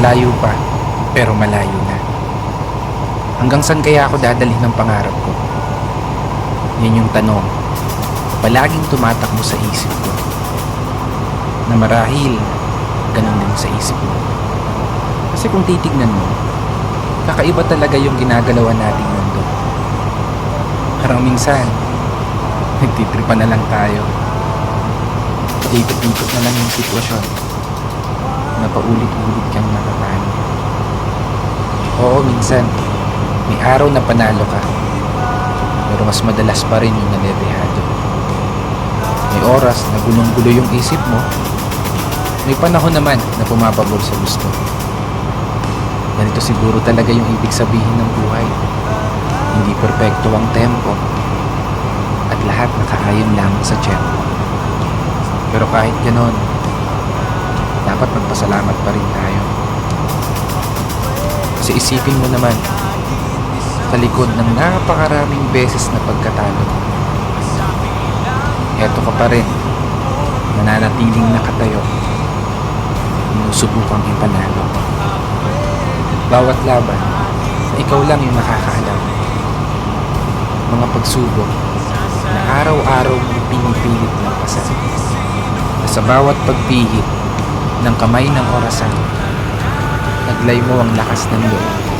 Malayo pa, pero malayo na. Hanggang saan kaya ako dadalhin ng pangarap ko? Yan yung tanong, palaging tumatakbo sa isip ko. Na marahil, ganun din sa isip mo. Kasi kung titignan mo, kakaiba talaga yung ginagalawan nating mundo. Parang minsan, nagtitripa na lang tayo. Ikot-ikot na lang yung sitwasyon na paulit-ulit kang nakapano. Oo, minsan, may araw na panalo ka, pero mas madalas pa rin yung nalilihado. May oras na gulong-gulo yung isip mo, may panahon naman na pumapabor sa gusto. Ganito siguro talaga yung ibig sabihin ng buhay. Hindi perpekto ang tempo at lahat nakaayon lang sa tiyempo. Pero kahit ganon, dapat magpasalamat pa rin tayo. Kasi isipin mo naman, sa likod ng napakaraming beses na pagkatalo, eto ka pa rin, nananatiling nakatayo, sinusubukang ipanalo. Bawat laban, ikaw lang yung nakakaalam. Mga pagsubok na araw-araw mong pinipilit ng pasan. Sa bawat pagpihit ng kamay ng orasan, naglay mo ang lakas ng loob